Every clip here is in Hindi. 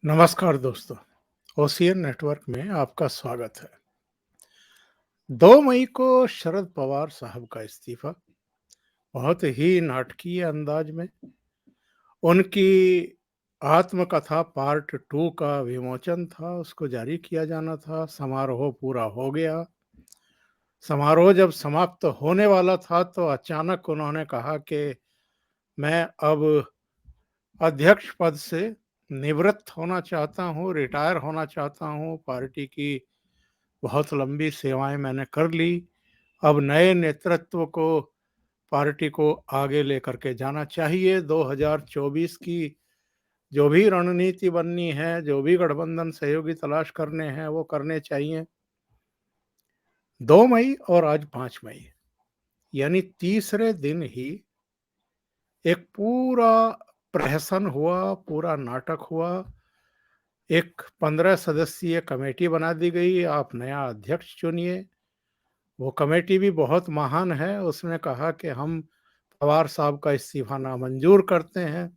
नमस्कार दोस्तों, ओशियन नेटवर्क में आपका स्वागत है। 2 मई को शरद पवार साहब का इस्तीफा बहुत ही नाटकीय अंदाज में उनकी आत्मकथा पार्ट 2 का विमोचन था, उसको जारी किया जाना था। समारोह पूरा हो गया। समारोह जब समाप्त होने वाला था तो अचानक उन्होंने कहा कि मैं अब अध्यक्ष पद से निवृत्त होना चाहता हूँ, रिटायर होना चाहता हूँ। पार्टी की बहुत लंबी सेवाएं मैंने कर ली। अब नए नेतृत्व को पार्टी को आगे लेकर के जाना चाहिए। 2024 की जो भी रणनीति बननी है, जो भी गठबंधन सहयोगी तलाश करने हैं, वो करने चाहिए। 2 मई और आज 5 मई यानी तीसरे दिन ही एक पूरा प्रहसन हुआ, पूरा नाटक हुआ। एक 15 सदस्यीय कमेटी बना दी गई, आप नया अध्यक्ष चुनिए। वो कमेटी भी बहुत महान है। उसने कहा कि हम पवार साहब का इस्तीफा नामंजूर करते हैं।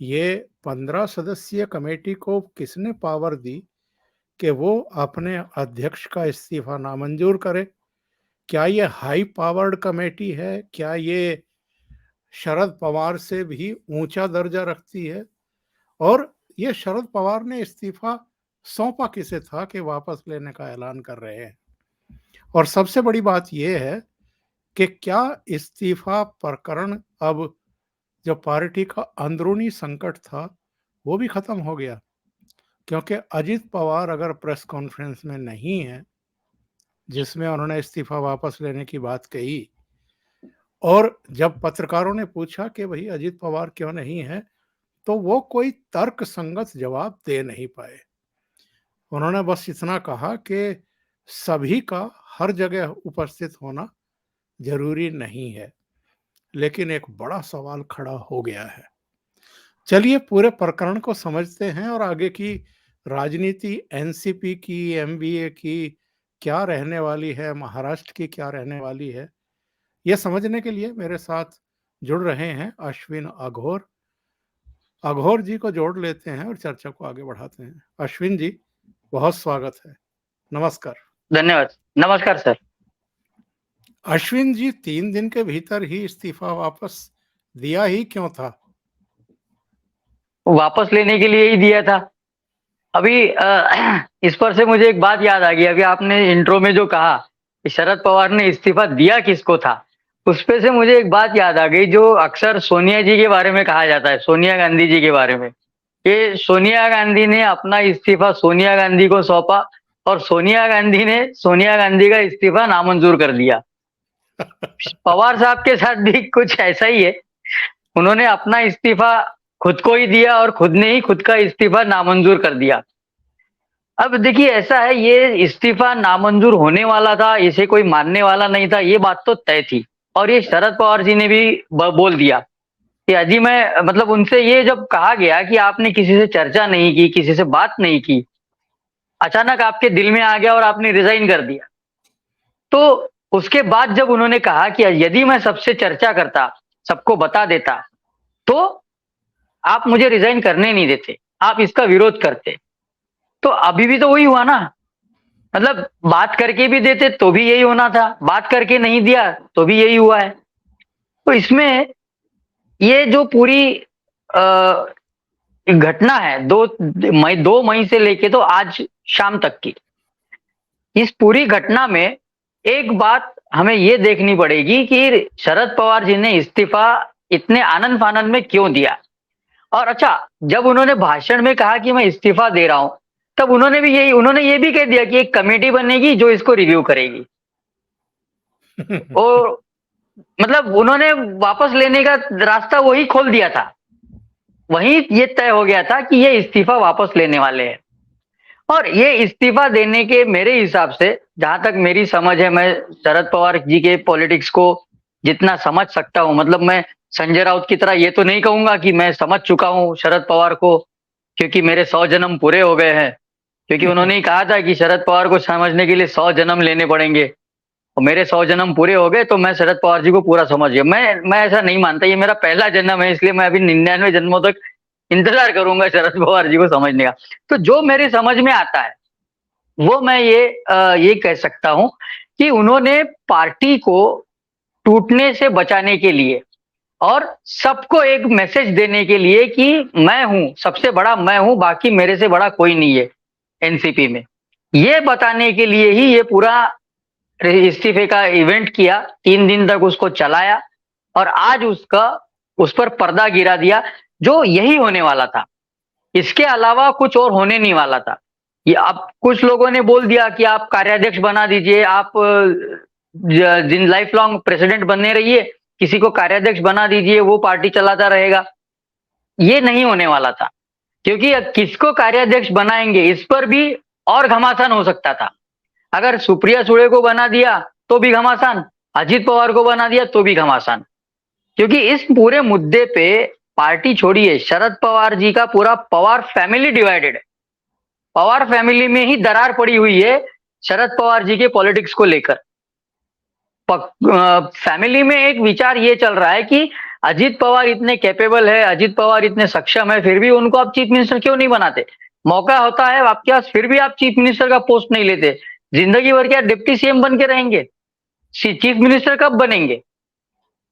ये 15 सदस्यीय कमेटी को किसने पावर दी कि वो अपने अध्यक्ष का इस्तीफा नामंजूर करे? क्या ये हाई पावर्ड कमेटी है? क्या ये शरद पवार से भी ऊंचा दर्जा रखती है? और ये शरद पवार ने इस्तीफा सौंपा किसे था कि वापस लेने का ऐलान कर रहे हैं? और सबसे बड़ी बात यह है कि क्या इस्तीफा प्रकरण अब जो पार्टी का अंदरूनी संकट था वो भी खत्म हो गया? क्योंकि अजित पवार अगर प्रेस कॉन्फ्रेंस में नहीं है जिसमें उन्होंने इस्तीफा वापस लेने की बात कही, और जब पत्रकारों ने पूछा कि भाई अजित पवार क्यों नहीं है, तो वो कोई तर्क संगत जवाब दे नहीं पाए। उन्होंने बस इतना कहा कि सभी का हर जगह उपस्थित होना जरूरी नहीं है। लेकिन एक बड़ा सवाल खड़ा हो गया है। चलिए पूरे प्रकरण को समझते हैं और आगे की राजनीति एनसीपी की, एमबीए की क्या रहने वाली है, महाराष्ट्र की क्या रहने वाली है, यह समझने के लिए मेरे साथ जुड़ रहे हैं अश्विन अघोर। अघोर जी को जोड़ लेते हैं और चर्चा को आगे बढ़ाते हैं। अश्विन जी, बहुत स्वागत है। नमस्कार। धन्यवाद। नमस्कार सर। अश्विन जी, 3 दिन के भीतर ही इस्तीफा वापस दिया ही क्यों था? वापस लेने के लिए ही दिया था। अभी इस पर से मुझे एक बात याद आ गई। अभी आपने इंट्रो में जो कहा कि शरद पवार ने इस्तीफा दिया किसको था, उस पे से मुझे एक बात याद आ गई जो अक्सर सोनिया जी के बारे में कहा जाता है, सोनिया गांधी जी के बारे में, कि सोनिया गांधी ने अपना इस्तीफा सोनिया गांधी को सौंपा और सोनिया गांधी ने सोनिया गांधी का इस्तीफा नामंजूर कर दिया। पवार साहब के साथ भी कुछ ऐसा ही है। उन्होंने अपना इस्तीफा खुद को ही दिया और खुद ने ही खुद का इस्तीफा नामंजूर कर दिया। अब देखिए ऐसा है, ये इस्तीफा नामंजूर होने वाला था, इसे कोई मानने वाला नहीं था, ये बात तो तय थी। और ये शरद पवार जी ने भी बोल दिया कि अजी मैं मतलब उनसे ये जब कहा गया कि आपने किसी से चर्चा नहीं की, किसी से बात नहीं की, अचानक आपके दिल में आ गया और आपने रिजाइन कर दिया। तो उसके बाद जब उन्होंने कहा कि यदि मैं सबसे चर्चा करता, सबको बता देता, तो आप मुझे रिजाइन करने नहीं देते, आप इसका विरोध करते। तो अभी भी तो वही हुआ ना, मतलब बात करके भी देते तो भी यही होना था, बात करके नहीं दिया तो भी यही हुआ है। तो इसमें ये जो पूरी घटना है 2 मई से लेके तो आज शाम तक की, इस पूरी घटना में एक बात हमें ये देखनी पड़ेगी कि शरद पवार जी ने इस्तीफा इतने आनन फानन में क्यों दिया। और अच्छा, जब उन्होंने भाषण में कहा कि मैं इस्तीफा दे रहा हूं, तब उन्होंने ये भी कह दिया कि एक कमेटी बनेगी जो इसको रिव्यू करेगी। और मतलब उन्होंने वापस लेने का रास्ता वही खोल दिया था, वहीं ये तय हो गया था कि ये इस्तीफा वापस लेने वाले हैं। और ये इस्तीफा देने के मेरे हिसाब से, जहां तक मेरी समझ है, मैं शरद पवार जी के पॉलिटिक्स को जितना समझ सकता हूं, मतलब मैं संजय राउत की तरह ये तो नहीं कहूंगा कि मैं समझ चुका हूं शरद पवार को, क्योंकि मेरे 100 जन्म पूरे हो गए हैं। क्योंकि उन्होंने ही कहा था कि शरद पवार को समझने के लिए 100 जन्म लेने पड़ेंगे, और मेरे 100 जन्म पूरे हो गए तो मैं शरद पवार जी को पूरा समझ गया। मैं ऐसा नहीं मानता, ये मेरा पहला जन्म है, इसलिए मैं अभी 99 जन्मों तक इंतजार करूंगा शरद पवार जी को समझने का। तो जो मेरी समझ में आता है वो मैं ये कह सकता हूं कि उन्होंने पार्टी को टूटने से बचाने के लिए और सबको एक मैसेज देने के लिए कि मैं हूं, सबसे बड़ा मैं हूं, बाकी मेरे से बड़ा कोई नहीं है एनसीपी में, ये बताने के लिए ही ये पूरा इस्तीफे का इवेंट किया, 3 दिन तक उसको चलाया और आज उस पर पर्दा गिरा दिया, जो यही होने वाला था। इसके अलावा कुछ और होने नहीं वाला था। ये अब कुछ लोगों ने बोल दिया कि आप कार्याध्यक्ष बना दीजिए, आप जिन लाइफ लॉन्ग प्रेसिडेंट बनने रहिए, किसी को कार्याध्यक्ष बना दीजिए, वो पार्टी चलाता रहेगा। ये नहीं होने वाला था, क्योंकि किसको कार्याध्यक्ष बनाएंगे इस पर भी और घमासान हो सकता था। अगर सुप्रिया सुळे को बना दिया तो भी घमासान, अजित पवार को बना दिया तो भी घमासान, क्योंकि इस पूरे मुद्दे पे पार्टी छोड़िए, शरद पवार जी का पूरा पवार फैमिली डिवाइडेड है। पवार फैमिली में ही दरार पड़ी हुई है शरद पवार जी के पॉलिटिक्स को लेकर। फैमिली में एक विचार ये चल रहा है कि अजित पवार इतने कैपेबल है, अजित पवार इतने सक्षम है, फिर भी उनको आप चीफ मिनिस्टर क्यों नहीं बनाते? मौका होता है आपके पास, फिर भी आप चीफ मिनिस्टर का पोस्ट नहीं लेते। जिंदगी भर क्या डिप्टी सीएम बन के रहेंगे? चीफ मिनिस्टर कब बनेंगे?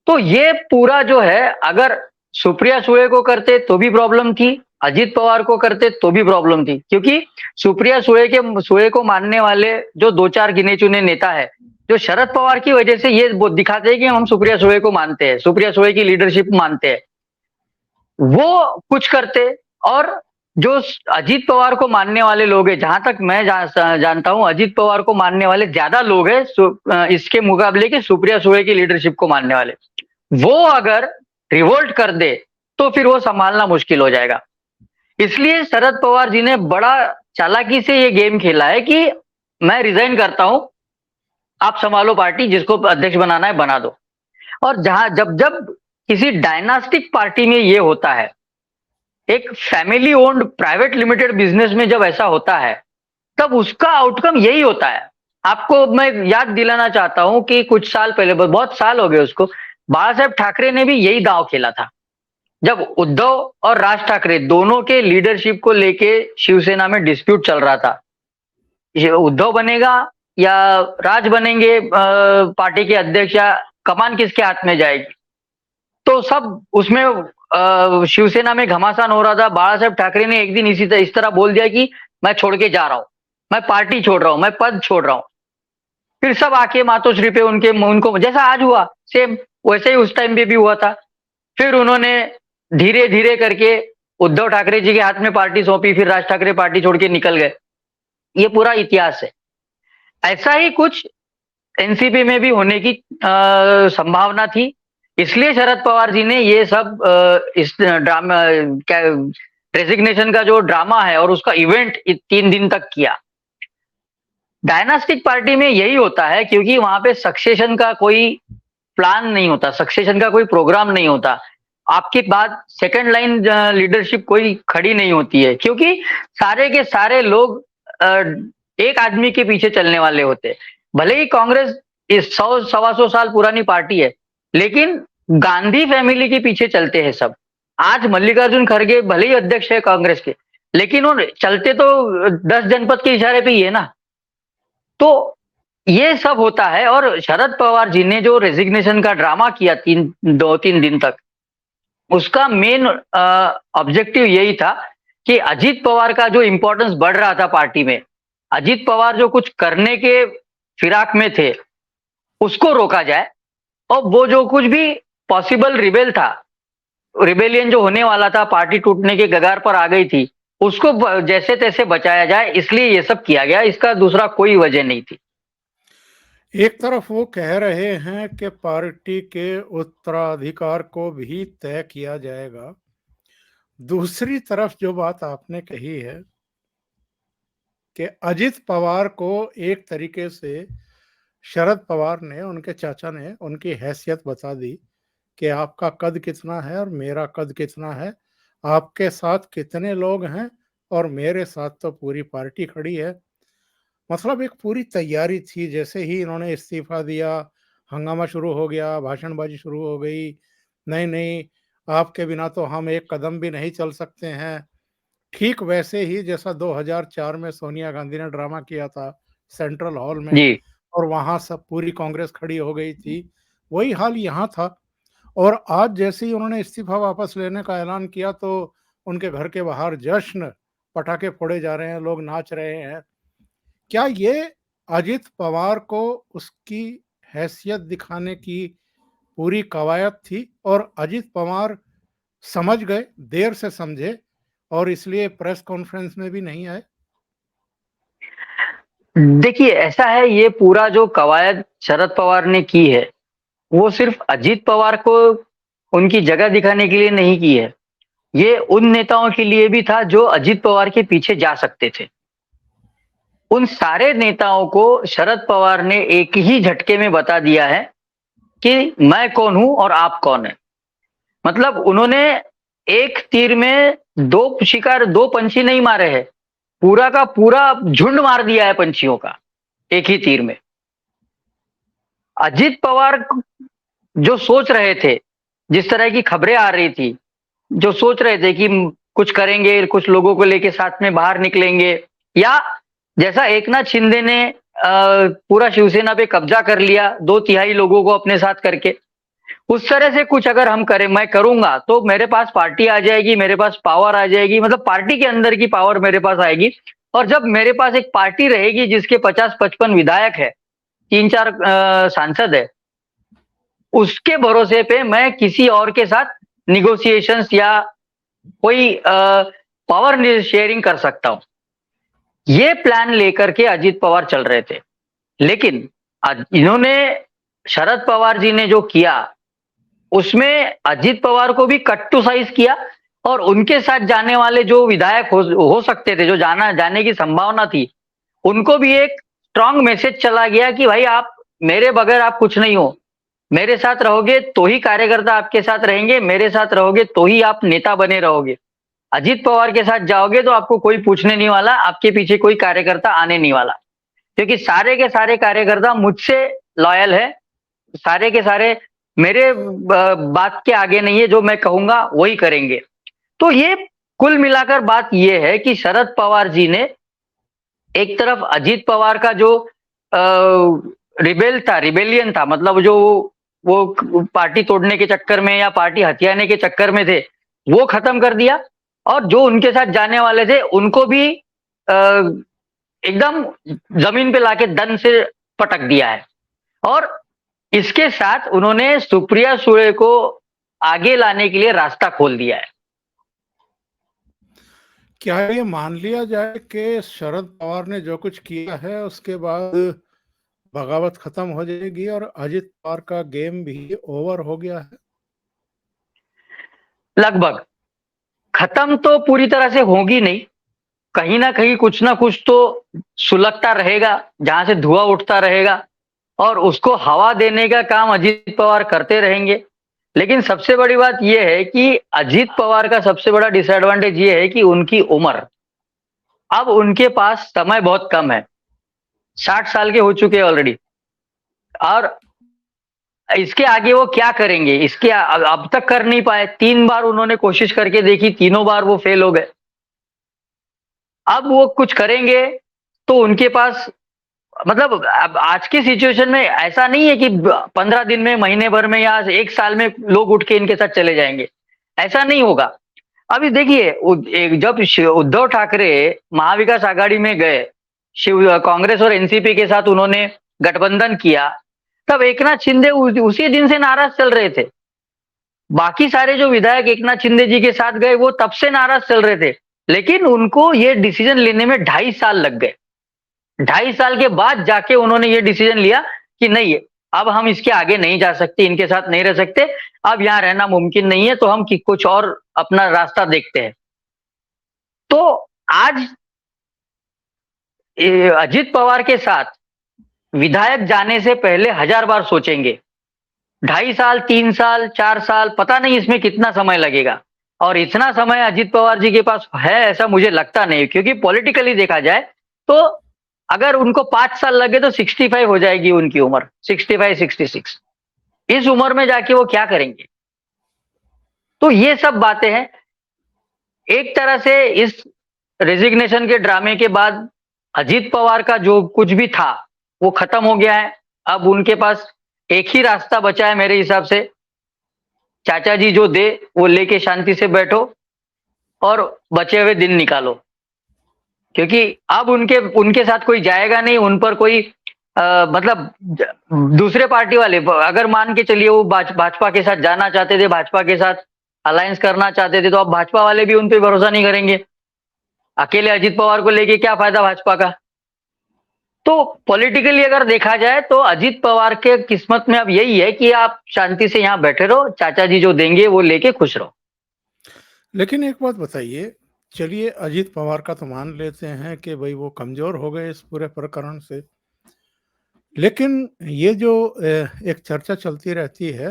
तो ये पूरा जो है, अगर सुप्रिया सुळे को करते तो भी प्रॉब्लम थी, अजित पवार को करते तो भी प्रॉब्लम थी, क्योंकि सुप्रिया सुळे को मानने वाले जो 2-4 गिने चुने नेता है, जो शरद पवार की वजह से ये दिखाते हैं कि हम सुप्रिया सुळे को मानते हैं, सुप्रिया सुळे की लीडरशिप मानते हैं, वो कुछ करते। और जो अजित पवार को मानने वाले लोग हैं, जहां तक मैं जानता हूं, अजित पवार को मानने वाले ज्यादा लोग हैं इसके मुकाबले के सुप्रिया सुळे की लीडरशिप को मानने वाले। वो अगर रिवोल्ट कर दे तो फिर वो संभालना मुश्किल हो जाएगा। इसलिए शरद पवार जी ने बड़ा चालाकी से ये गेम खेला है कि मैं रिजाइन करता हूं, आप संभालो पार्टी, जिसको अध्यक्ष बनाना है बना दो। और जब जब किसी डायनास्टिक पार्टी में ये होता है, एक family owned private limited business में जब ऐसा होता है, तब उसका आउटकम यही होता है। आपको मैं याद दिलाना चाहता हूं कि कुछ साल पहले, बहुत साल हो गए उसको, बाला साहेब ठाकरे ने भी यही दांव खेला था। जब उद्धव और राज ठाकरे दोनों के लीडरशिप को लेके शिवसेना में डिस्प्यूट चल रहा था, ये उद्धव बनेगा या राज बनेंगे पार्टी के अध्यक्ष, या कमान किसके हाथ में जाएगी, तो सब उसमें शिवसेना में घमासान हो रहा था। बाला साहेब ठाकरे ने एक दिन इस तरह बोल दिया कि मैं छोड़ के जा रहा हूं, मैं पार्टी छोड़ रहा हूं, मैं पद छोड़ रहा हूं। फिर सब आके मातोश्री पे उनको जैसा आज हुआ सेम वैसे ही उस टाइम पे भी हुआ था। फिर उन्होंने धीरे धीरे करके उद्धव ठाकरे जी के हाथ में पार्टी सौंपी, फिर राज ठाकरे पार्टी छोड़ के निकल गए। ये पूरा इतिहास है। ऐसा ही कुछ एनसीपी में भी होने की संभावना थी। इसलिए शरद पवार जी ने ये सब इस ड्रामा, रेजिग्नेशन का जो ड्रामा है और उसका इवेंट 3 दिन तक किया। डायनास्टिक पार्टी में यही होता है, क्योंकि वहां पे सक्सेशन का कोई प्लान नहीं होता, सक्सेशन का कोई प्रोग्राम नहीं होता। आपके बाद सेकंड लाइन लीडरशिप कोई खड़ी नहीं होती है, क्योंकि सारे के सारे लोग एक आदमी के पीछे चलने वाले होते हैं। भले ही कांग्रेस इस 100-125 साल पुरानी पार्टी है, लेकिन गांधी फैमिली के पीछे चलते हैं सब। आज मल्लिकार्जुन खड़गे भले ही अध्यक्ष है कांग्रेस के, लेकिन वो चलते तो 10 जनपद के इशारे पे ही है ना। तो ये सब होता है। और शरद पवार जी ने जो रेजिग्नेशन का ड्रामा किया 2-3 दिन तक, उसका मेन ऑब्जेक्टिव यही था कि अजित पवार का जो इंपॉर्टेंस बढ़ रहा था पार्टी में, अजित पवार जो कुछ करने के फिराक में थे, उसको रोका जाए। और वो जो कुछ भी पॉसिबल रिबेलियन जो होने वाला था, पार्टी टूटने के कगार पर आ गई थी, उसको जैसे तैसे बचाया जाए, इसलिए ये सब किया गया। इसका दूसरा कोई वजह नहीं थी। एक तरफ वो कह रहे हैं कि पार्टी के उत्तराधिकार को भी तय किया जाएगा, दूसरी तरफ जो बात आपने कही है कि अजित पवार को एक तरीके से शरद पवार ने, उनके चाचा ने, उनकी हैसियत बता दी कि आपका कद कितना है और मेरा कद कितना है, आपके साथ कितने लोग हैं और मेरे साथ तो पूरी पार्टी खड़ी है। मतलब एक पूरी तैयारी थी। जैसे ही इन्होंने इस्तीफा दिया, हंगामा शुरू हो गया, भाषणबाजी शुरू हो गई। नहीं नहीं, आपके बिना तो हम एक कदम भी नहीं चल सकते हैं। ठीक वैसे ही जैसा 2004 में सोनिया गांधी ने ड्रामा किया था सेंट्रल हॉल में जी। और वहां सब पूरी कांग्रेस खड़ी हो गई थी, वही हाल यहाँ था। और आज जैसे ही उन्होंने इस्तीफा वापस लेने का ऐलान किया तो उनके घर के बाहर जश्न, पटाखे फोड़े जा रहे हैं, लोग नाच रहे हैं। क्या ये अजित पवार को उसकी हैसियत दिखाने की पूरी कवायद थी और अजित पवार समझ गए, देर से समझे और इसलिए प्रेस कॉन्फ्रेंस में भी नहीं आए? देखिए, ऐसा है, ये पूरा जो कवायद शरद पवार ने की है, वो सिर्फ अजीत पवार को उनकी जगह दिखाने के लिए नहीं की है। ये उन नेताओं के लिए भी था जो अजीत पवार के पीछे जा सकते थे। उन सारे नेताओं को शरद पवार ने एक ही झटके में बता दिया है कि मैं कौन हूं और आप कौन है। मतलब उन्होंने एक तीर में दो पंछी नहीं मारे हैं, पूरा का पूरा झुंड मार दिया है पंछियों का एक ही तीर में। अजीत पवार जो सोच रहे थे, जिस तरह की खबरें आ रही थी, जो सोच रहे थे कि कुछ करेंगे, कुछ लोगों को लेके साथ में बाहर निकलेंगे, या जैसा एकनाथ शिंदे ने पूरा शिवसेना पे कब्जा कर लिया 2/3 लोगों को अपने साथ करके, उस तरह से कुछ अगर हम करें, मैं करूंगा तो मेरे पास पार्टी आ जाएगी, मेरे पास पावर आ जाएगी, मतलब पार्टी के अंदर की पावर मेरे पास आएगी। और जब मेरे पास एक पार्टी रहेगी जिसके 50-55 विधायक है, 3-4 सांसद है, उसके भरोसे पे मैं किसी और के साथ निगोशिएशंस या कोई पावर शेयरिंग कर सकता हूं। ये प्लान लेकर के अजीत पवार चल रहे थे। लेकिन इन्होंने, शरद पवार जी ने जो किया, उसमें अजीत पवार को भी कट टू साइज किया और उनके साथ जाने वाले जो विधायक हो सकते थे, जो जाने की संभावना थी, उनको भी एक स्ट्रांग मैसेज चला गया कि भाई आप मेरे बगैर आप कुछ नहीं हो, मेरे साथ रहोगे तो ही कार्यकर्ता आपके साथ रहेंगे, मेरे साथ रहोगे तो ही आप नेता बने रहोगे। अजीत पवार के साथ जाओगे तो आपको कोई पूछने नहीं वाला, आपके पीछे कोई कार्यकर्ता आने नहीं वाला, क्योंकि सारे के सारे कार्यकर्ता मुझसे लॉयल है, सारे के सारे मेरे बात के आगे नहीं है, जो मैं कहूंगा वही करेंगे। तो ये कुल मिलाकर बात ये है कि शरद पवार जी ने एक तरफ अजीत पवार का जो रिबेलियन था, मतलब जो वो पार्टी तोड़ने के चक्कर में या पार्टी हथियाने के चक्कर में थे, वो खत्म कर दिया। और जो उनके साथ जाने वाले थे उनको भी एकदम जमीन पे लाके दन से पटक दिया है। और इसके साथ उन्होंने सुप्रिया सुळे को आगे लाने के लिए रास्ता खोल दिया है। क्या ये मान लिया जाए कि शरद पवार ने जो कुछ किया है उसके बाद बगावत खत्म हो जाएगी और अजित पवार का गेम भी ओवर हो गया है? लगभग खत्म तो पूरी तरह से होगी नहीं, कहीं ना कुछ तो सुलगता रहेगा, जहां से धुआं उठता रहेगा और उसको हवा देने का काम अजीत पवार करते रहेंगे। लेकिन सबसे बड़ी बात यह है कि अजीत पवार का सबसे बड़ा डिसएडवांटेज यह है कि उनकी उम्र, अब उनके पास समय बहुत कम है, 60 साल के हो चुके हैं ऑलरेडी। और इसके आगे वो क्या करेंगे, इसके अब तक कर नहीं पाए, 3 बार उन्होंने कोशिश करके देखी, तीनों बार वो फेल हो गए। अब वो कुछ करेंगे तो उनके पास, मतलब अब आज की सिचुएशन में ऐसा नहीं है कि 15 दिन में, महीने भर में या 1 साल में लोग उठ के इनके साथ चले जाएंगे, ऐसा नहीं होगा। अभी देखिए, जब उद्धव ठाकरे महाविकास आघाड़ी में गए, शिव कांग्रेस और एनसीपी के साथ उन्होंने गठबंधन किया, तब एकनाथ शिंदे उसी दिन से नाराज चल रहे थे। बाकी सारे जो विधायक एकनाथ शिंदे जी के साथ गए वो तब से नाराज चल रहे थे, लेकिन उनको ये डिसीजन लेने में 2.5 साल लग गए। 2.5 साल के बाद जाके उन्होंने ये डिसीजन लिया कि नहीं, अब हम इसके आगे नहीं जा सकते, इनके साथ नहीं रह सकते, अब यहां रहना मुमकिन नहीं है, तो हम कुछ और अपना रास्ता देखते हैं। तो आज अजीत पवार के साथ विधायक जाने से पहले 1000 बार सोचेंगे। 2.5 साल, 3 साल, 4 साल, पता नहीं इसमें कितना समय लगेगा। और इतना समय अजीत पवार जी के पास है ऐसा मुझे लगता नहीं, क्योंकि पॉलिटिकली देखा जाए तो अगर उनको 5 साल लगे तो 65 हो जाएगी उनकी उम्र, 65, 66। इस उम्र में जाके वो क्या करेंगे? तो ये सब बातें हैं। एक तरह से इस रेजिग्नेशन के ड्रामे के बाद अजीत पवार का जो कुछ भी था वो खत्म हो गया है। अब उनके पास एक ही रास्ता बचा है मेरे हिसाब से, चाचा जी जो दे वो लेके शांति से बैठो और बचे हुए दिन निकालो, क्योंकि अब उनके उनके साथ कोई जाएगा नहीं, उन पर कोई मतलब दूसरे पार्टी वाले अगर मान के चलिए वो भाजपा के साथ जाना चाहते थे, भाजपा के साथ अलायंस करना चाहते थे, तो अब भाजपा वाले भी उन पे भरोसा नहीं करेंगे। अकेले अजीत पवार को लेके क्या फायदा भाजपा का। तो पॉलिटिकली अगर देखा जाए तो अजीत पवार के किस्मत में अब यही है कि आप शांति से यहाँ बैठे रहो, चाचा जी जो देंगे वो लेके खुश रहो। लेकिन एक बात बताइए, चलिए अजीत पवार का तो मान लेते हैं कि भाई वो कमजोर हो गए इस पूरे प्रकरण से, लेकिन ये जो एक चर्चा चलती रहती है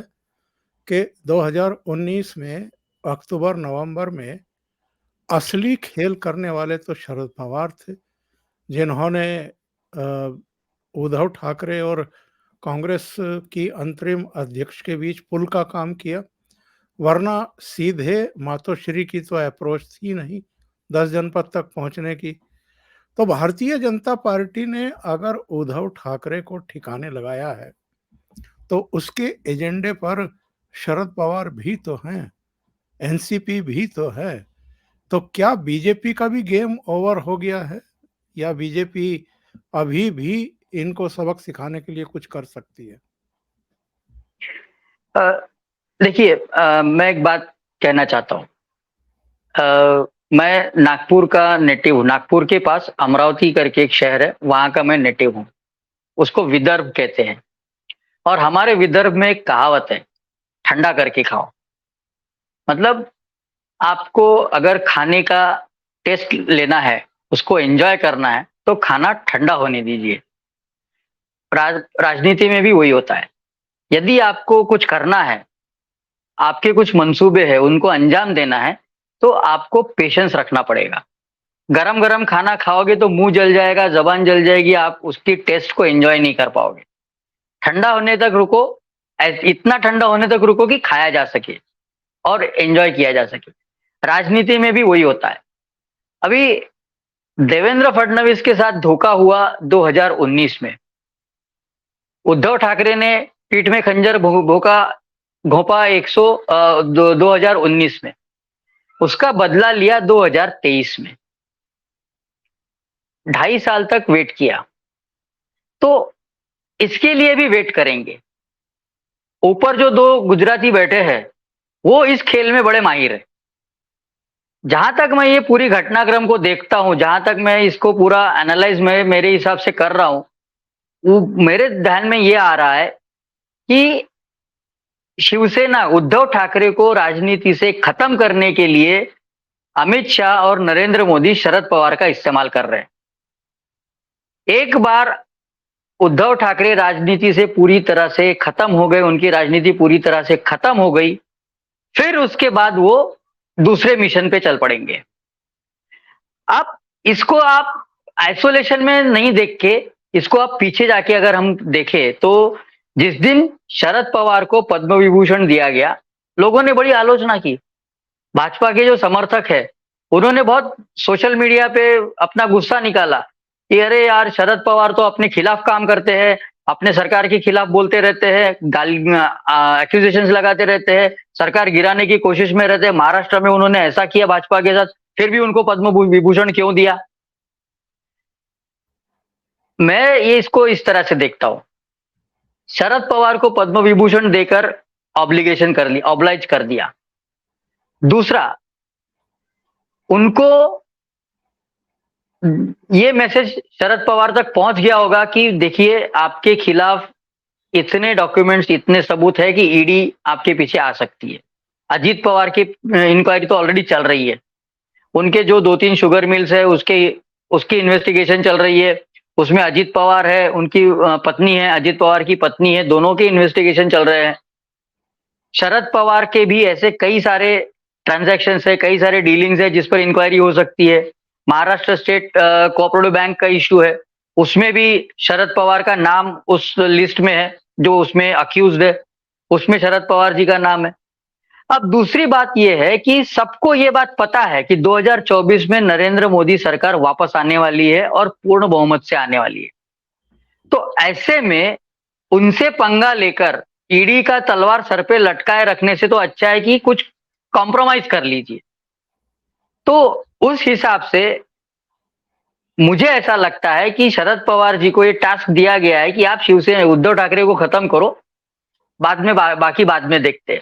कि 2019 में अक्टूबर नवंबर में असली खेल करने वाले तो शरद पवार थे, जिन्होंने उद्धव ठाकरे और कांग्रेस की अंतरिम अध्यक्ष के बीच पुल का काम किया, वरना सीधे मातोश्री की तो अप्रोच थी नहीं 10 जनपद तक पहुंचने की। तो भारतीय जनता पार्टी ने अगर उद्धव ठाकरे को ठिकाने लगाया है तो उसके एजेंडे पर शरद पवार भी तो हैं, एनसीपी भी तो है। तो क्या बीजेपी का भी गेम ओवर हो गया है, या बीजेपी अभी भी इनको सबक सिखाने के लिए कुछ कर सकती है? देखिए, मैं एक बात कहना चाहता हूँ। मैं नागपुर का नेटिव हूँ। नागपुर के पास अमरावती करके एक शहर है, वहां का मैं नेटिव हूँ। उसको विदर्भ कहते हैं। और हमारे विदर्भ में एक कहावत है, ठंडा करके खाओ। मतलब आपको अगर खाने का टेस्ट लेना है, उसको एंजॉय करना है, तो खाना ठंडा होने दीजिए। राजनीति में भी वही होता है। यदि आपको कुछ करना है, आपके कुछ मंसूबे हैं, उनको अंजाम देना है, तो आपको पेशेंस रखना पड़ेगा। गरम-गरम खाना खाओगे तो मुंह जल जाएगा, ज़बान जल जाएगी, आप उसकी टेस्ट को एन्जॉय नहीं कर पाओगे। ठंडा होने तक रुको, इतना ठंडा होने तक रुको कि खाया जा सके और एन्जॉय किया जा सके। राजनीति में भी वही होता है। अभी देवेंद्र फडणवीस के साथ धोखा हुआ 2019 में। उद्धव ठाकरे ने पीठ में खंजर भोंका घोंपा 2019 में। उसका बदला लिया 2023 में। 2.5 साल तक वेट किया, तो इसके लिए भी वेट करेंगे। ऊपर जो 2 गुजराती बैठे हैं, वो इस खेल में बड़े माहिर हैं। जहां तक मैं ये पूरी घटनाक्रम को देखता हूं, जहां तक मैं इसको पूरा एनालाइज में मेरे हिसाब से कर रहा हूं, वो मेरे ध्यान में ये आ रहा है कि शिवसेना उद्धव ठाकरे को राजनीति से खत्म करने के लिए अमित शाह और नरेंद्र मोदी शरद पवार का इस्तेमाल कर रहे हैं। एक बार उद्धव ठाकरे राजनीति से पूरी तरह से खत्म हो गए, उनकी राजनीति पूरी तरह से खत्म हो गई, फिर उसके बाद वो दूसरे मिशन पे चल पड़ेंगे। अब इसको आप आइसोलेशन में नहीं देख के, इसको आप पीछे जाके अगर हम देखें तो जिस दिन शरद पवार को पद्म विभूषण दिया गया, लोगों ने बड़ी आलोचना की। भाजपा के जो समर्थक है, उन्होंने बहुत सोशल मीडिया पे अपना गुस्सा निकाला कि अरे यार, शरद पवार तो अपने खिलाफ काम करते हैं, अपने सरकार के खिलाफ बोलते रहते हैं, एक्यूजेशंस लगाते रहते हैं, सरकार गिराने की कोशिश में रहते हैं। महाराष्ट्र में उन्होंने ऐसा किया भाजपा के साथ, फिर भी उनको पद्म विभूषण क्यों दिया? मैं ये इसको इस तरह से देखता हूं, शरद पवार को पद्म विभूषण देकर ऑब्लिगेशन कर ली, ऑब्लाइज कर दिया। दूसरा, उनको ये मैसेज शरद पवार तक पहुंच गया होगा कि देखिए, आपके खिलाफ इतने डॉक्यूमेंट्स, इतने सबूत है कि ईडी आपके पीछे आ सकती है। अजीत पवार की इंक्वायरी तो ऑलरेडी चल रही है। उनके जो 2-3 शुगर मिल्स है, उसकी इन्वेस्टिगेशन चल रही है। उसमें अजीत पवार है, उनकी पत्नी है, अजीत पवार की पत्नी है, दोनों के इन्वेस्टिगेशन चल रहे हैं। शरद पवार के भी ऐसे कई सारे ट्रांजैक्शंस है, कई सारे डीलिंग्स है जिस पर इंक्वायरी हो सकती है। महाराष्ट्र स्टेट कोऑपरेटिव बैंक का इश्यू है, उसमें भी शरद पवार का नाम उस लिस्ट में है, जो उसमें अक्यूज्ड है, उसमें शरद पवार जी का नाम है। अब दूसरी बात यह है कि सबको ये बात पता है कि 2024 में नरेंद्र मोदी सरकार वापस आने वाली है और पूर्ण बहुमत से आने वाली है। तो ऐसे में उनसे पंगा लेकर ईडी का तलवार सर पे लटकाए रखने से तो अच्छा है कि कुछ कॉम्प्रोमाइज कर लीजिए। तो उस हिसाब से मुझे ऐसा लगता है कि शरद पवार जी को ये टास्क दिया गया है कि आप शिवसेना उद्धव ठाकरे को खत्म करो, बाद में बाकी बाद में देखते हैं।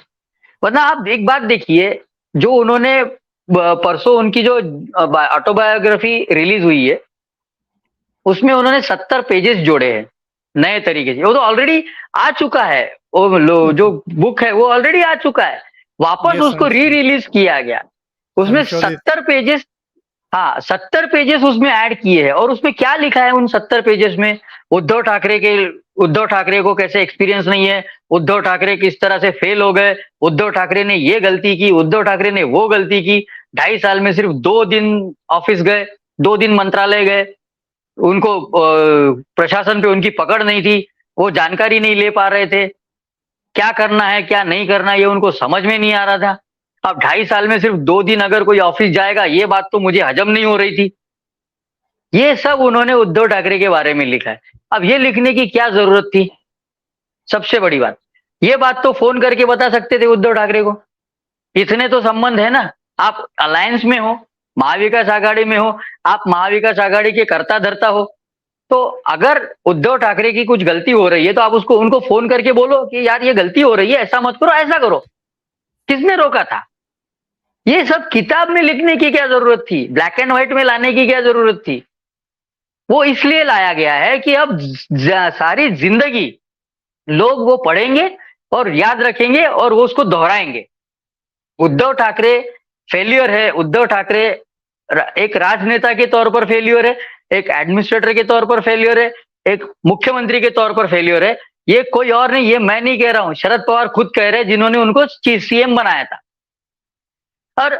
वरना आप एक बात देखिए, जो उन्होंने परसों उनकी जो ऑटोबायोग्राफी रिलीज हुई है, उसमें उन्होंने 70 पेजेस जोड़े हैं नए तरीके से। वो तो ऑलरेडी आ चुका है, वो जो बुक है वो ऑलरेडी आ चुका है, वापस उसको री रिलीज किया गया। उसमें 70 पेजेस, हाँ 70 पेजेस उसमें ऐड किए हैं। और उसमें क्या लिखा है उन 70 पेजेस में? उद्धव ठाकरे को कैसे एक्सपीरियंस नहीं है, उद्धव ठाकरे किस तरह से फेल हो गए, उद्धव ठाकरे ने ये गलती की, उद्धव ठाकरे ने वो गलती की, 2.5 साल में सिर्फ 2 दिन ऑफिस गए, 2 दिन मंत्रालय गए, उनको प्रशासन पे उनकी पकड़ नहीं थी, वो जानकारी नहीं ले पा रहे थे, क्या करना है क्या नहीं करना ये उनको समझ में नहीं आ रहा था। अब 2.5 साल में सिर्फ 2 दिन अगर कोई ऑफिस जाएगा, ये बात तो मुझे हजम नहीं हो रही थी। ये सब उन्होंने उद्धव ठाकरे के बारे में लिखा है। अब ये लिखने की क्या जरूरत थी? सबसे बड़ी बात, ये बात तो फोन करके बता सकते थे उद्धव ठाकरे को। इतने तो संबंध है ना, आप अलायंस में हो, महाविकास आघाड़ी में हो, आप महाविकास आघाड़ी के कर्ता धर्ता हो। तो अगर उद्धव ठाकरे की कुछ गलती हो रही है तो आप उनको फोन करके बोलो कि यार ये गलती हो रही है, ऐसा मत करो, ऐसा करो। किसने रोका था? ये सब किताब में लिखने की क्या जरूरत थी? ब्लैक एंड व्हाइट में लाने की क्या जरूरत थी? वो इसलिए लाया गया है कि अब सारी जिंदगी लोग वो पढ़ेंगे और याद रखेंगे और वो उसको दोहराएंगे। उद्धव ठाकरे फेल्योर है, उद्धव ठाकरे एक राजनेता के तौर पर फेल्योर है, एक एडमिनिस्ट्रेटर के तौर पर फेल्योर है, एक मुख्यमंत्री के तौर पर फेल्योर है। ये कोई और नहीं, ये मैं नहीं कह रहा हूं, शरद पवार खुद कह रहे हैं, जिन्होंने उनको सीएम बनाया था। और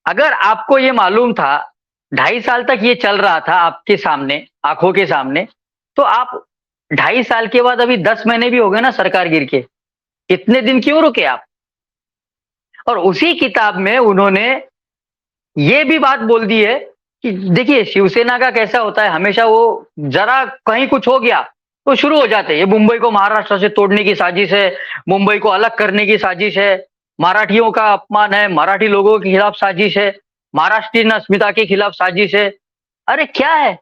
अगर आपको ये मालूम था, 2.5 साल तक ये चल रहा था आपके सामने, आंखों के सामने, तो आप 2.5 साल के बाद अभी 10 महीने भी हो गए ना सरकार गिर के, इतने दिन क्यों रुके आप? और उसी किताब में उन्होंने ये भी बात बोल दी है कि देखिए शिवसेना का कैसा होता है, हमेशा वो जरा कहीं कुछ हो गया तो शुरू हो जाते हैं, ये मुंबई को महाराष्ट्र से तोड़ने की साजिश है, मुंबई को अलग करने की साजिश है, मराठियों का अपमान है, मराठी लोगों के खिलाफ साजिश है, महाराष्ट्रीय अस्मिता के खिलाफ साजिश है। अरे क्या है?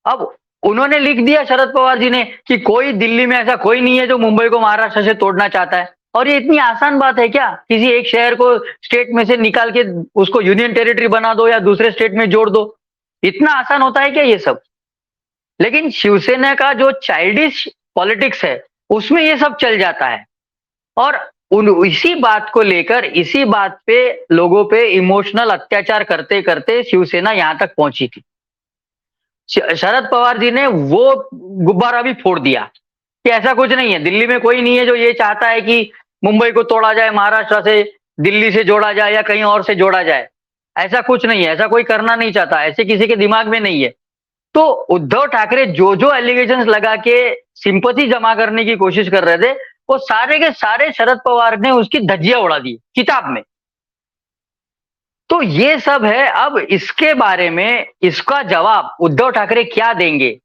अब उन्होंने लिख दिया शरद पवार जी ने कि कोई दिल्ली में ऐसा कोई नहीं है जो मुंबई को महाराष्ट्र से तोड़ना चाहता है। और ये इतनी आसान बात है क्या? किसी एक शहर को स्टेट में से निकाल के उसको यूनियन टेरिटरी बना दो या दूसरे स्टेट में जोड़ दो, इतना आसान होता है क्या ये सब? लेकिन शिवसेना का जो चाइल्डिश पॉलिटिक्स है उसमें ये सब चल जाता है। और इसी बात को लेकर, इसी बात पे लोगों पे इमोशनल अत्याचार करते करते शिवसेना यहां तक पहुंची थी। शरद पवार जी ने वो गुब्बारा भी फोड़ दिया कि ऐसा कुछ नहीं है, दिल्ली में कोई नहीं है जो ये चाहता है कि मुंबई को तोड़ा जाए, महाराष्ट्र से दिल्ली से जोड़ा जाए या कहीं और से जोड़ा जाए। ऐसा कुछ नहीं है, ऐसा कोई करना नहीं चाहता, ऐसे किसी के दिमाग में नहीं है। तो उद्धव ठाकरे जो जो एलिगेशंस लगा के सिंपैथी जमा करने की कोशिश कर रहे थे, वो सारे के सारे शरद पवार ने उसकी धज्जियां उड़ा दी किताब में। तो ये सब है। अब इसके बारे में इसका जवाब उद्धव ठाकरे क्या देंगे,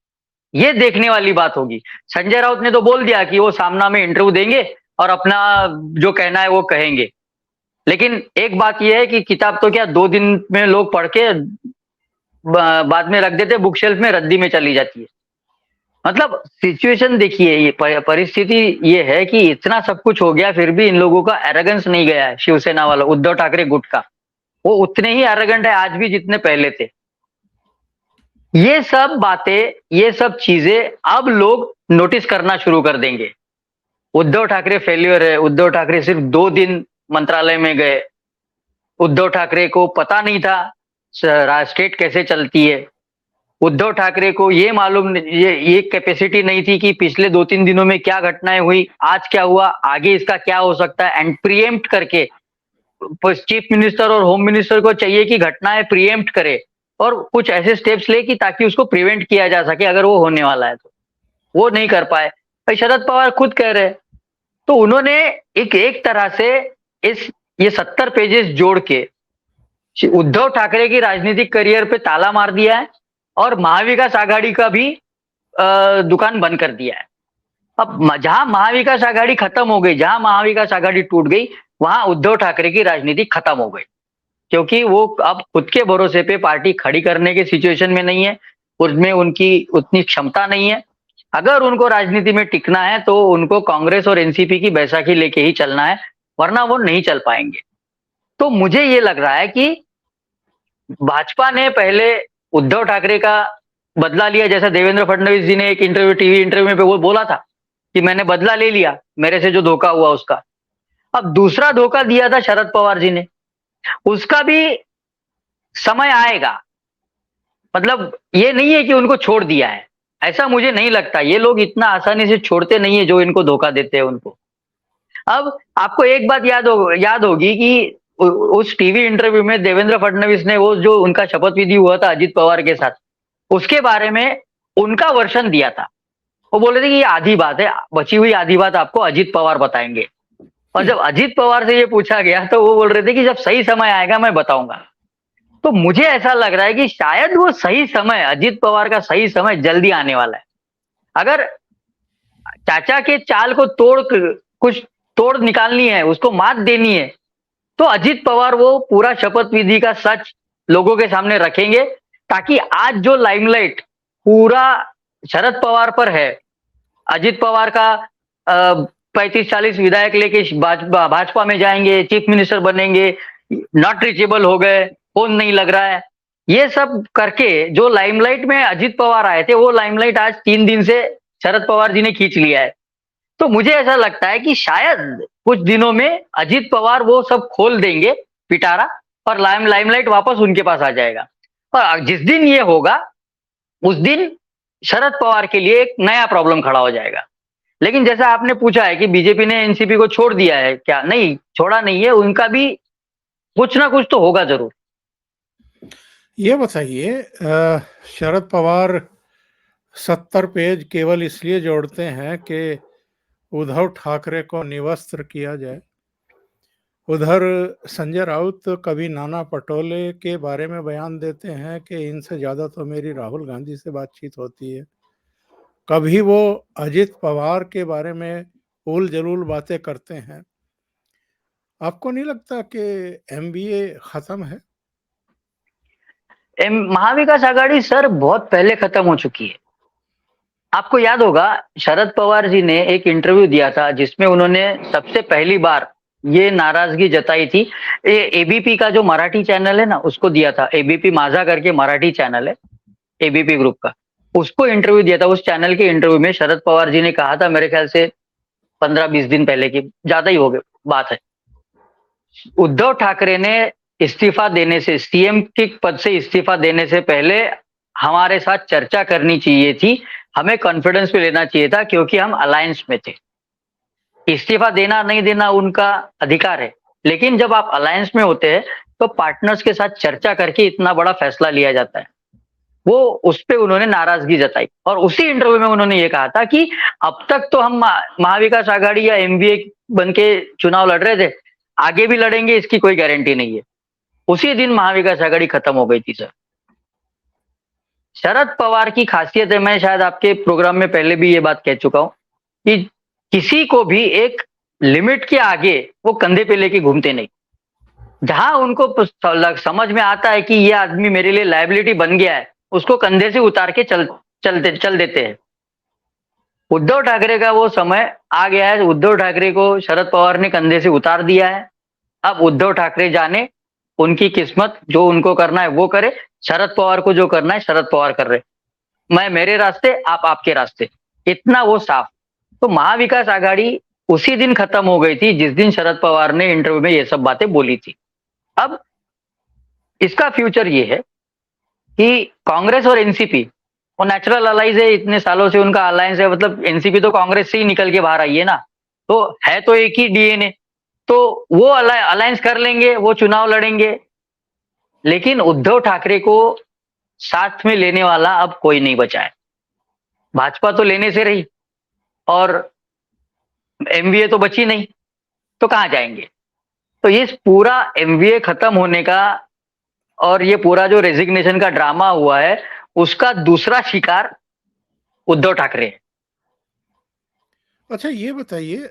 ये देखने वाली बात होगी। संजय राउत ने तो बोल दिया कि वो सामना में इंटरव्यू देंगे और अपना जो कहना है वो कहेंगे। लेकिन एक बात यह है कि किताब तो क्या 2 दिन में लोग पढ़ के बाद में रख देते, बुक शेल्फ में रद्दी में चली जाती है। मतलब सिचुएशन देखिए, ये परिस्थिति ये है कि इतना सब कुछ हो गया फिर भी इन लोगों का एरोगेंस नहीं गया है। शिवसेना वाला उद्धव ठाकरे गुट का वो उतने ही एरोगेंट है आज भी जितने पहले थे। ये सब बातें, ये सब चीजें अब लोग नोटिस करना शुरू कर देंगे। उद्धव ठाकरे फेल्योर है, उद्धव ठाकरे सिर्फ 2 दिन मंत्रालय में गए, उद्धव ठाकरे को पता नहीं था स्टेट कैसे चलती है, उद्धव ठाकरे को ये मालूम, ये कैपेसिटी नहीं थी कि पिछले 2-3 दिनों में क्या घटनाएं हुई, आज क्या हुआ, आगे इसका क्या हो सकता है, एंड प्रीएम्प्ट करके चीफ मिनिस्टर और होम मिनिस्टर को चाहिए कि घटनाएं प्रीएम्प्ट करे और कुछ ऐसे स्टेप्स ले कि ताकि उसको प्रिवेंट किया जा सके अगर वो होने वाला है तो। वो नहीं कर पाए। भाई शरद पवार खुद कह रहे हैं। तो उन्होंने एक तरह से ये 70 पेजेस जोड़ के उद्धव ठाकरे की राजनीतिक करियर पे ताला मार दिया है और महाविकास आघाड़ी का भी दुकान बंद कर दिया है। अब जहां महाविकास आघाड़ी खत्म हो गई, जहां महाविकास आघाड़ी टूट गई, वहां उद्धव ठाकरे की राजनीति खत्म हो गई, क्योंकि वो अब खुद के भरोसे पे पार्टी खड़ी करने के सिचुएशन में नहीं है, उसमें उनकी उतनी क्षमता नहीं है। अगर उनको राजनीति में टिकना है तो उनको कांग्रेस और एनसीपी की बैसाखी लेके ही चलना है, वरना वो नहीं चल पाएंगे। तो मुझे ये लग रहा है कि भाजपा ने पहले उद्धव ठाकरे का बदला लिया, जैसा देवेंद्र फडणवीस जी ने एक टीवी इंटरव्यू में वो बोला था कि मैंने बदला ले लिया मेरे से जो धोखा हुआ उसका। अब दूसरा धोखा दिया था शरद पवार जी ने, उसका भी समय आएगा। मतलब ये नहीं है कि उनको छोड़ दिया है, ऐसा मुझे नहीं लगता। ये लोग इतना आसानी से छोड़ते नहीं है जो इनको धोखा देते हैं उनको। अब आपको एक बात याद होगी कि उस टीवी इंटरव्यू में देवेंद्र फडणवीस ने वो जो उनका शपथ विधि हुआ था अजित पवार के साथ, उसके बारे में उनका वर्षन दिया था। वो बोल रहे थे कि ये आधी बात है, बची हुई आधी बात आपको अजित पवार बताएंगे। और जब अजित पवार से ये पूछा गया तो वो बोल रहे थे कि जब सही समय आएगा मैं बताऊंगा। तो मुझे ऐसा लग रहा है कि शायद वो सही समय, अजित पवार का सही समय जल्दी आने वाला है। अगर चाचा के चाल को कुछ तोड़ निकालनी है, उसको मात देनी है, तो अजित पवार वो पूरा शपथ विधि का सच लोगों के सामने रखेंगे, ताकि आज जो लाइमलाइट पूरा शरद पवार पर है, अजित पवार का 35-40 विधायक लेके भाजपा में जाएंगे, चीफ मिनिस्टर बनेंगे, नॉट रीचेबल हो गए, फोन नहीं लग रहा है, ये सब करके जो लाइमलाइट में अजित पवार आए थे वो लाइमलाइट आज 3 दिन से शरद पवार जी ने खींच लिया है। तो मुझे ऐसा लगता है कि शायद कुछ दिनों में अजित पवार वो सब खोल देंगे पिटारा, और लाइमलाइट वापस उनके पास आ जाएगा। और जिस दिन ये होगा उस दिन शरद पवार के लिए एक नया प्रॉब्लम खड़ा हो जाएगा। लेकिन जैसा आपने पूछा है कि बीजेपी ने एनसीपी को छोड़ दिया है क्या, नहीं छोड़ा नहीं है, उनका भी कुछ ना कुछ तो होगा जरूर। ये बताइए, शरद पवार 70 पेज केवल इसलिए जोड़ते हैं कि उद्धव ठाकरे को निवस्त्र किया जाए। उधर संजय राउत कभी नाना पटोले के बारे में बयान देते हैं कि इनसे ज्यादा तो मेरी राहुल गांधी से बातचीत होती है। कभी वो अजित पवार के बारे में उल जलूल बातें करते हैं। आपको नहीं लगता कि एमबीए खत्म है? महाविकास आघाड़ी सर बहुत पहले खत्म हो चुकी है। आपको याद होगा शरद पवार जी ने एक इंटरव्यू दिया था जिसमें उन्होंने सबसे पहली बार ये नाराजगी जताई थी। एबीपी का जो मराठी चैनल है ना उसको दिया था, एबीपी माझा करके मराठी चैनल है एबीपी ग्रुप का, उसको इंटरव्यू दिया था। उस चैनल के इंटरव्यू में शरद पवार जी ने कहा था, मेरे ख्याल से 15-20 दिन पहले की ज्यादा ही हो गए बात है, उद्धव ठाकरे ने इस्तीफा देने से, सीएम के पद से इस्तीफा देने से पहले हमारे साथ चर्चा करनी चाहिए थी, हमें कॉन्फिडेंस पे लेना चाहिए था, क्योंकि हम अलायंस में थे। इस्तीफा देना नहीं देना उनका अधिकार है, लेकिन जब आप अलायंस में होते हैं तो पार्टनर्स के साथ चर्चा करके इतना बड़ा फैसला लिया जाता है। वो उस पे उन्होंने नाराजगी जताई और उसी इंटरव्यू में उन्होंने ये कहा था कि अब तक तो हम महाविकास आघाड़ी या एमवीए बन के चुनाव लड़ रहे थे, आगे भी लड़ेंगे इसकी कोई गारंटी नहीं है। उसी दिन महाविकास आघाड़ी खत्म हो गई थी सर। शरद पवार की खासियत है, मैं शायद आपके प्रोग्राम में पहले भी ये बात कह चुका हूं, कि किसी को भी एक लिमिट के आगे वो कंधे पे लेके घूमते नहीं। जहां उनको समझ में आता है कि ये आदमी मेरे लिए लायबिलिटी बन गया है, उसको कंधे से उतार के चल देते हैं। उद्धव ठाकरे का वो समय आ गया है, उद्धव ठाकरे को शरद पवार ने कंधे से उतार दिया है। अब उद्धव ठाकरे जाने, उनकी किस्मत, जो उनको करना है वो करे, शरद पवार को जो करना है शरद पवार कर रहे, मैं मेरे रास्ते आप आपके रास्ते, इतना वो साफ। तो महाविकास आघाड़ी उसी दिन खत्म हो गई थी जिस दिन शरद पवार ने इंटरव्यू में ये सब बातें बोली थी। अब इसका फ्यूचर ये है कि कांग्रेस और एनसीपी वो नेचुरल अलाइज है, इतने सालों से उनका अलायंस है, मतलब एनसीपी तो कांग्रेस से ही निकल के बाहर आई है ना, तो है तो एक ही डीएनए, तो वो अलायंस कर लेंगे, वो चुनाव लड़ेंगे। लेकिन उद्धव ठाकरे को साथ में लेने वाला अब कोई नहीं बचा है। भाजपा तो लेने से रही और एमवीए तो बची नहीं, तो कहां जाएंगे? तो ये पूरा एमवीए खत्म होने का और ये पूरा जो रेजिग्नेशन का ड्रामा हुआ है, उसका दूसरा शिकार उद्धव ठाकरे है। अच्छा, ये बताइए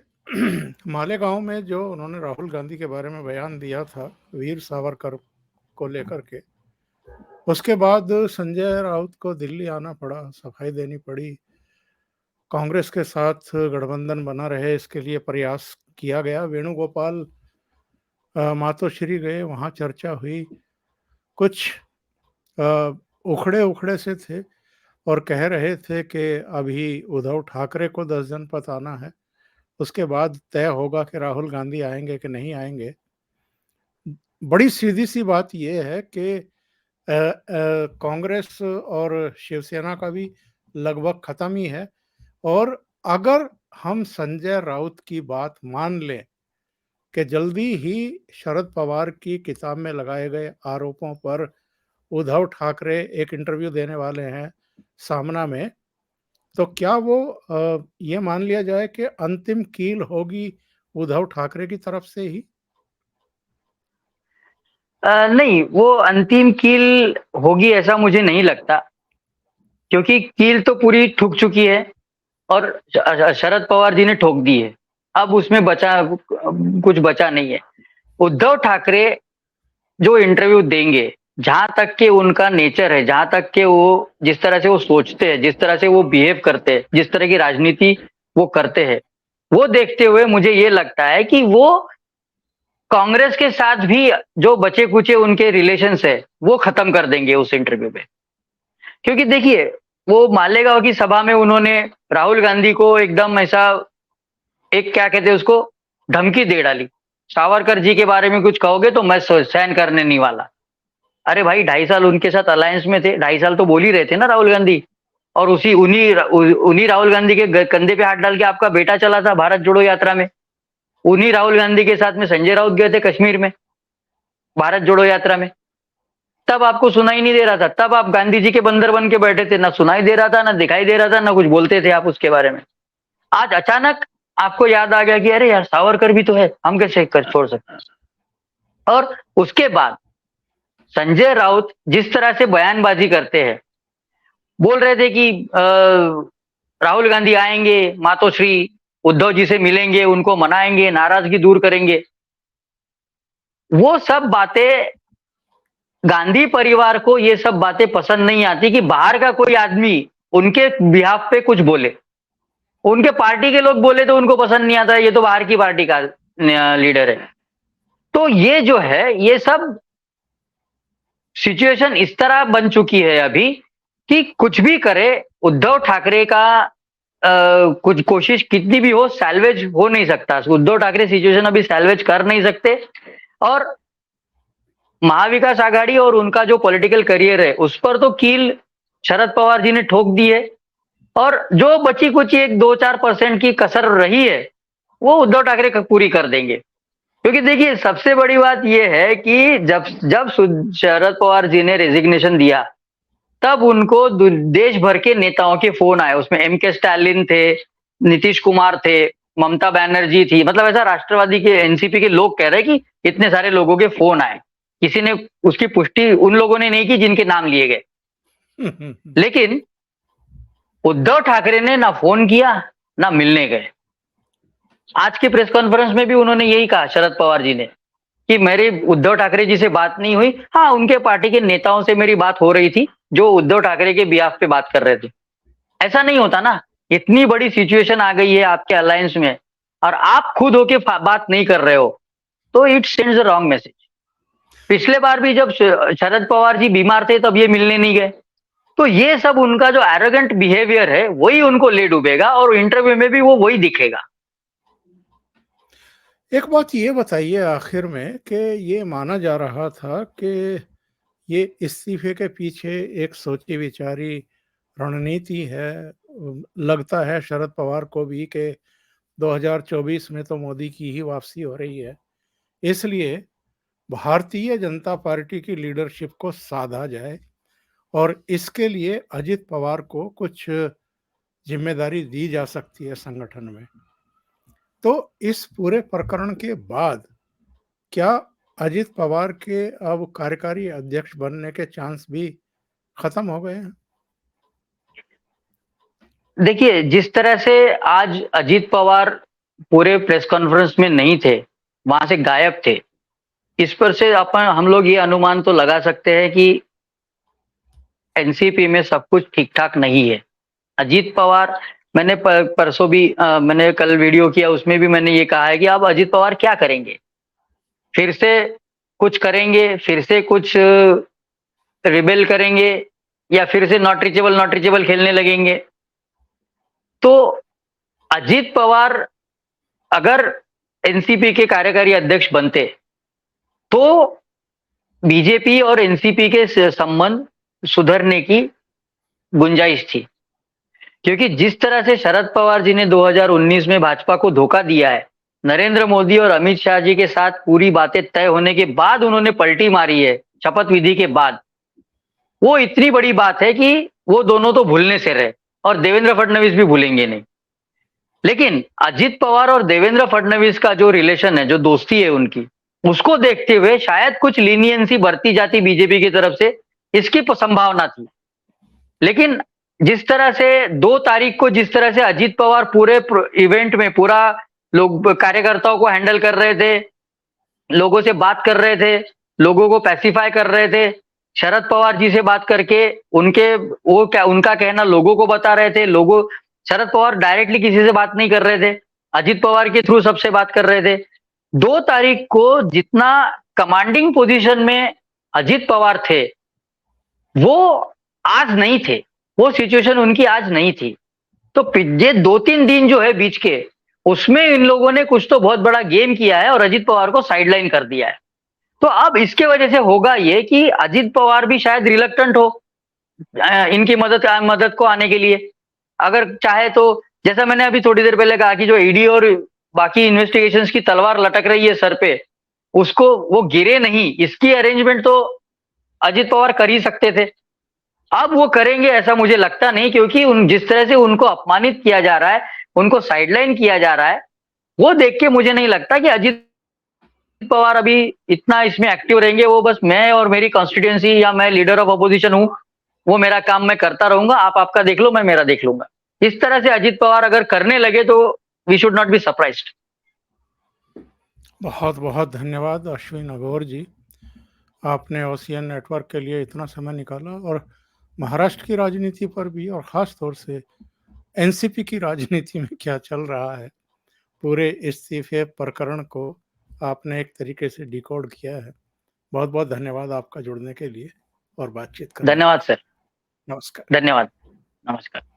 मालेगांव में जो उन्होंने राहुल गांधी के बारे में बयान दिया था वीर सावरकर को लेकर के, उसके बाद संजय राउत को दिल्ली आना पड़ा, सफाई देनी पड़ी, कांग्रेस के साथ गठबंधन बना रहे इसके लिए प्रयास किया गया। वेणुगोपाल मातोश्री गए, वहां चर्चा हुई, कुछ उखड़े उखड़े से थे और कह रहे थे कि अभी उद्धव ठाकरे को 10 जनपद आना है, उसके बाद तय होगा कि राहुल गांधी आएंगे कि नहीं आएंगे। बड़ी सीधी सी बात यह है कि कांग्रेस और शिवसेना का भी लगभग खत्म ही है, और अगर हम संजय राउत की बात मान लें कि जल्दी ही शरद पवार की किताब में लगाए गए आरोपों पर उद्धव ठाकरे एक इंटरव्यू देने वाले हैं सामना में, तो क्या वो ये मान लिया जाए कि अंतिम कील होगी उद्धव ठाकरे की तरफ से ही? नहीं, वो अंतिम कील होगी ऐसा मुझे नहीं लगता, क्योंकि कील तो पूरी ठुक चुकी है और शरद पवार जी ने ठोक दी है। अब उसमें कुछ बचा नहीं है। उद्धव ठाकरे जो इंटरव्यू देंगे, जहां तक के उनका नेचर है, जहां तक के वो जिस तरह से वो सोचते हैं, जिस तरह से वो बिहेव करते हैं, जिस तरह की राजनीति वो करते हैं, वो देखते हुए मुझे ये लगता है कि वो कांग्रेस के साथ भी जो बचे कुचे उनके रिलेशंस है वो खत्म कर देंगे उस इंटरव्यू में। क्योंकि देखिए, वो मालेगांव की सभा में उन्होंने राहुल गांधी को एकदम ऐसा एक क्या कहते हैं उसको, धमकी दे डाली, सावरकर जी के बारे में कुछ कहोगे तो मैं सहन करने नहीं वाला। अरे भाई, 2.5 साल उनके साथ अलायंस में थे, 2.5 साल तो बोल ही रहे थे ना राहुल गांधी। और उसी उन्हीं उन्हीं राहुल गांधी के कंधे पे हाथ डाल के आपका बेटा चला था भारत जोड़ो यात्रा में। उन्हीं राहुल गांधी के साथ में संजय राउत गए थे कश्मीर में भारत जोड़ो यात्रा में। तब आपको सुनाई नहीं दे रहा था, तब आप गांधी जी के बंदर बन के बैठे थे, ना सुनाई दे रहा था, ना दिखाई दे रहा था, ना कुछ बोलते थे आप उसके बारे में। आज अचानक आपको याद आ गया कि अरे यार, सावरकर भी तो है, हम कैसे कर छोड़ सकते हैं। और उसके बाद संजय राउत जिस तरह से बयानबाजी करते हैं, बोल रहे थे कि राहुल गांधी आएंगे, मातोश्री उद्धव जी से मिलेंगे, उनको मनाएंगे, नाराजगी दूर करेंगे। वो सब बातें गांधी परिवार को, ये सब बातें पसंद नहीं आती कि बाहर का कोई आदमी उनके बिहाफ पे कुछ बोले। उनके पार्टी के लोग बोले तो उनको पसंद नहीं आता, ये तो बाहर की पार्टी का लीडर है। तो ये जो है, ये सब सिचुएशन इस तरह बन चुकी है अभी कि कुछ भी करे उद्धव ठाकरे का, कुछ कोशिश कितनी भी हो, सैल्वेज हो नहीं सकता। उद्धव ठाकरे सिचुएशन अभी सैल्वेज कर नहीं सकते। और महाविकास आघाड़ी और उनका जो पॉलिटिकल करियर है उस पर तो कील शरद पवार जी ने ठोक दी है। और जो बची कुछ एक 2-4% की कसर रही है वो उद्धव ठाकरे पूरी कर देंगे। क्योंकि देखिए, सबसे बड़ी बात यह है कि जब जब शरद पवार जी ने रेजिग्नेशन दिया, तब उनको देश भर के नेताओं के फोन आए। उसमें एम.के. स्टालिन थे, नीतीश कुमार थे, ममता बनर्जी थी, मतलब ऐसा राष्ट्रवादी के एनसीपी के लोग कह रहे हैं कि इतने सारे लोगों के फोन आए। किसी ने उसकी पुष्टि उन लोगों ने नहीं की जिनके नाम लिए गए। लेकिन उद्धव ठाकरे ने ना फोन किया, ना मिलने गए। आज के प्रेस कॉन्फ्रेंस में भी उन्होंने यही कहा, शरद पवार जी ने, कि मेरी उद्धव ठाकरे जी से बात नहीं हुई। हाँ, उनके पार्टी के नेताओं से मेरी बात हो रही थी जो उद्धव ठाकरे के बिहाफ पे बात कर रहे थे। ऐसा नहीं होता ना। इतनी बड़ी सिचुएशन आ गई है आपके अलायंस में और आप खुद होके बात नहीं कर रहे हो, तो it sends the wrong message. पिछले बार भी जब शरद पवार जी बीमार थे तब ये मिलने नहीं गए। तो ये सब उनका जो एरोगेंट बिहेवियर है वही उनको ले डूबेगा और इंटरव्यू में भी वो वही दिखेगा। एक बात ये बताइए आखिर में कि ये माना जा रहा था कि ये इस्तीफे के पीछे एक सोची विचारी रणनीति है। लगता है शरद पवार को भी कि 2024 में तो मोदी की ही वापसी हो रही है, इसलिए भारतीय जनता पार्टी की लीडरशिप को साधा जाए और इसके लिए अजित पवार को कुछ जिम्मेदारी दी जा सकती है संगठन में। तो इस पूरे प्रकरण के बाद क्या अजित पवार के अब कार्यकारी अध्यक्ष बनने के चांस भी खत्म हो गए हैं? देखिए, जिस तरह से आज अजीत पवार पूरे प्रेस कॉन्फ्रेंस में नहीं थे, वहां से गायब थे, इस पर से हम लोग ये अनुमान तो लगा सकते हैं कि एनसीपी में सब कुछ ठीक-ठाक नहीं है। अजीत पवार, मैंने परसों भी मैंने कल वीडियो किया, उसमें भी मैंने ये कहा है कि अब अजीत पवार क्या करेंगे? फिर से कुछ करेंगे, फिर से कुछ रिबेल करेंगे, या फिर से नॉट रीचेबल खेलने लगेंगे। तो अजीत पवार अगर एनसीपी के कार्यकारी अध्यक्ष बनते, तो बीजेपी और एनसीपी के संबंध सुधरने की गुंजाइश थी। क्योंकि जिस तरह से शरद पवार जी ने 2019 में भाजपा को धोखा दिया है, नरेंद्र मोदी और अमित शाह जी के साथ पूरी बातें तय होने के बाद उन्होंने पलटी मारी है, शपथ विधि के बाद, वो इतनी बड़ी बात है कि वो दोनों तो भूलने से रहे, और देवेंद्र फडणवीस भी भूलेंगे नहीं। लेकिन अजित पवार और देवेंद्र फडणवीस का जो रिलेशन है, जो दोस्ती है उनकी, उसको देखते हुए शायद कुछ लीनियंसी बरती जाती बीजेपी की तरफ से, इसकी संभावना थी। लेकिन जिस तरह से 2 तारीख को जिस तरह से अजित पवार पूरे इवेंट में पूरा लोग कार्यकर्ताओं को हैंडल कर रहे थे, लोगों से बात कर रहे थे, लोगों को पैसिफाई कर रहे थे, शरद पवार जी से बात करके उनका कहना लोगों को बता रहे थे। शरद पवार डायरेक्टली किसी से बात नहीं कर रहे थे, अजित पवार के थ्रू सबसे बात कर रहे थे। 2 तारीख को जितना कमांडिंग पोजीशन में अजित पवार थे, वो आज नहीं थे, वो सिचुएशन उनकी आज नहीं थी। तो ये 2-3 दिन जो है बीच के, उसमें इन लोगों ने कुछ तो बहुत बड़ा गेम किया है और अजित पवार को साइडलाइन कर दिया है। तो अब इसके वजह से होगा ये कि अजित पवार भी शायद रिलक्टेंट हो इनकी मदद को आने के लिए। अगर चाहे तो, जैसा मैंने अभी थोड़ी देर पहले कहा कि जो ईडी और बाकी इन्वेस्टिगेशंस की तलवार लटक रही है सर पे, उसको वो गिरे नहीं, इसकी अरेंजमेंट तो अजित पवार कर ही सकते थे। अब वो करेंगे ऐसा मुझे लगता नहीं, क्योंकि जिस तरह से उनको अपमानित किया जा रहा है, उनको साइडलाइन किया जा रहा है, वो देख के मुझे नहीं लगता कि अजित पवार अभी इतना इसमें एक्टिव रहेंगे। वो बस मैं और मेरी कॉन्स्टिट्यूएंसी, या मैं लीडर ऑफ अपोजिशन हूं, वो मेरा काम मैं करता रहूंगा, आप आपका देख लो, मैं मेरा देख लूंगा। इस तरह से अजित पवार अगर करने लगे तो we should not be surprised. बहुत बहुत धन्यवाद अश्विन अघोर जी, आपने ओशियन नेटवर्क के लिए इतना समय निकाला और महाराष्ट्र की राजनीति पर भी, और खास तौर से एनसीपी की राजनीति में क्या चल रहा है, पूरे इस्तीफे प्रकरण को आपने एक तरीके से डिकोड किया है। बहुत बहुत धन्यवाद आपका जुड़ने के लिए और बातचीत करने के लिए। धन्यवाद सर। नमस्कार। धन्यवाद। नमस्कार।